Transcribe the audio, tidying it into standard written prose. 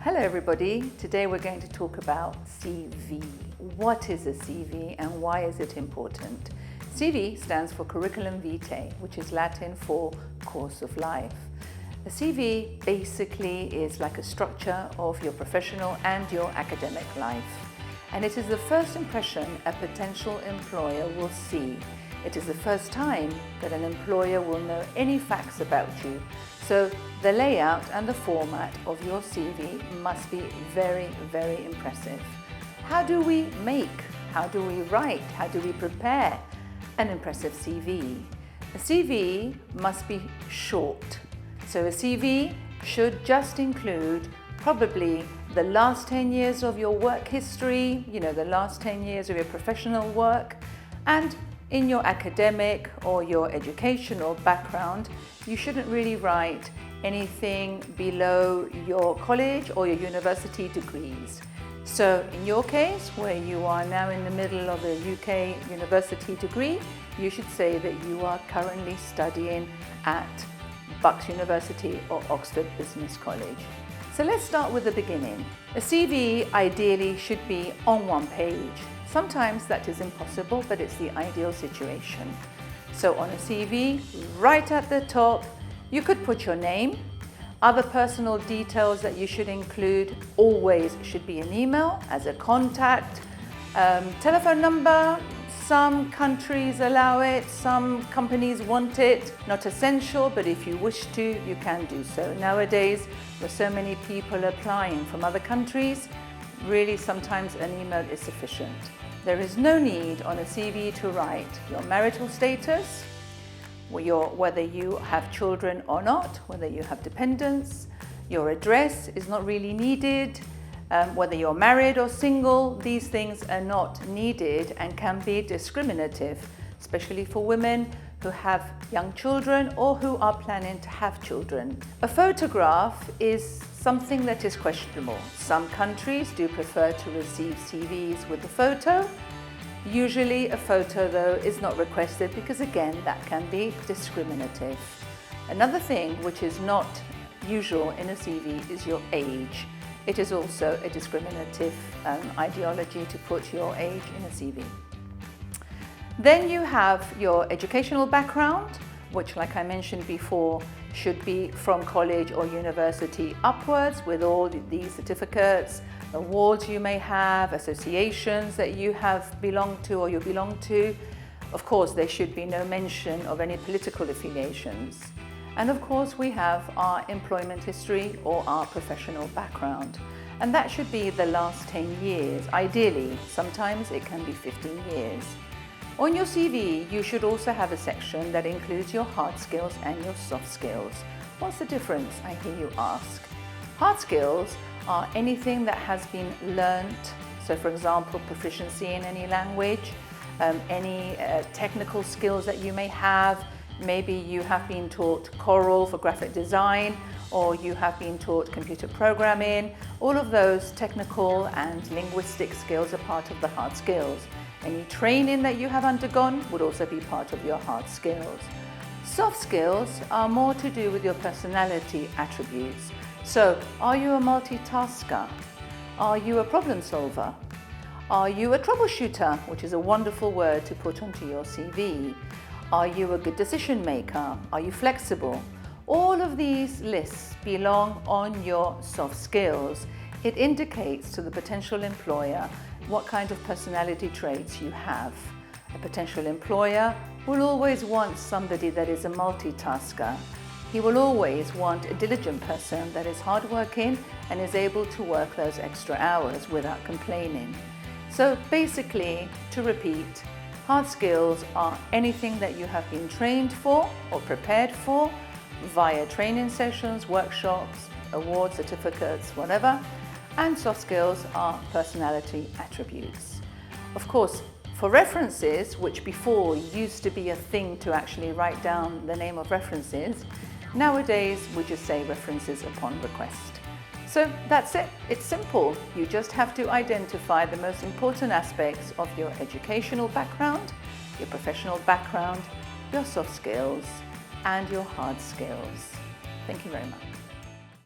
Hello everybody, today we're going to talk about CV. What is a CV and why is it important? CV stands for Curriculum Vitae, which is Latin for course of life. A CV basically is like a structure of your professional and your academic life. And it is the first impression a potential employer will see. It is the first time that an employer will know any facts about you. So the layout and the format of your CV must be very, very impressive. How do we write, how do we prepare an impressive CV? A CV must be short. So a CV should just include probably the last 10 years of your work history, the last 10 years of your professional work, and in your academic or your educational background, you shouldn't really write anything below your college or your university degrees. So in your case, where you are now in the middle of a UK university degree, you should say that you are currently studying at Bucks University or Oxford Business College. So let's start with the beginning. A CV ideally should be on one page. Sometimes that is impossible, but it's the ideal situation. So on a CV, right at the top, you could put your name. Other personal details that you should include always should be an email as a contact, telephone number. Some countries allow it, some companies want it. Not essential, but if you wish to, you can do so. Nowadays, with so many people applying from other countries, really sometimes an email is sufficient. There is no need on a CV to write your marital status, whether you have children or not, whether you have dependents. Your address is not really needed. Whether you're married or single, these things are not needed and can be discriminative, especially for women who have young children or who are planning to have children. A photograph is something that is questionable. Some countries do prefer to receive CVs with a photo. Usually a photo, though, is not requested because, again, that can be discriminative. Another thing which is not usual in a CV is your age. It is also a discriminative ideology to put your age in a CV. Then you have your educational background, which, like I mentioned before, should be from college or university upwards, with all these certificates, awards you may have, associations that you have belonged to or you belong to. Of course, there should be no mention of any political affiliations. And of course, we have our employment history or our professional background. And that should be the last 10 years. Ideally, sometimes it can be 15 years. On your CV, you should also have a section that includes your hard skills and your soft skills. What's the difference, I hear you ask? Hard skills are anything that has been learnt. So for example, proficiency in any language, any technical skills that you may have. Maybe you have been taught Corel for graphic design, or you have been taught computer programming. All of those technical and linguistic skills are part of the hard skills. Any training that you have undergone would also be part of your hard skills. Soft skills are more to do with your personality attributes. So, are you a multitasker? Are you a problem solver? Are you a troubleshooter, which is a wonderful word to put onto your CV? Are you a good decision maker? Are you flexible? All of these lists belong on your soft skills. It indicates to the potential employer what kind of personality traits you have. A potential employer will always want somebody that is a multitasker. He will always want a diligent person that is hardworking and is able to work those extra hours without complaining. So basically, to repeat, hard skills are anything that you have been trained for or prepared for via training sessions, workshops, awards, certificates, whatever. And soft skills are personality attributes. Of course, for references, which before used to be a thing to actually write down the name of references, nowadays we just say references upon request. So that's it. It's simple. You just have to identify the most important aspects of your educational background, your professional background, your soft skills, and your hard skills. Thank you very much.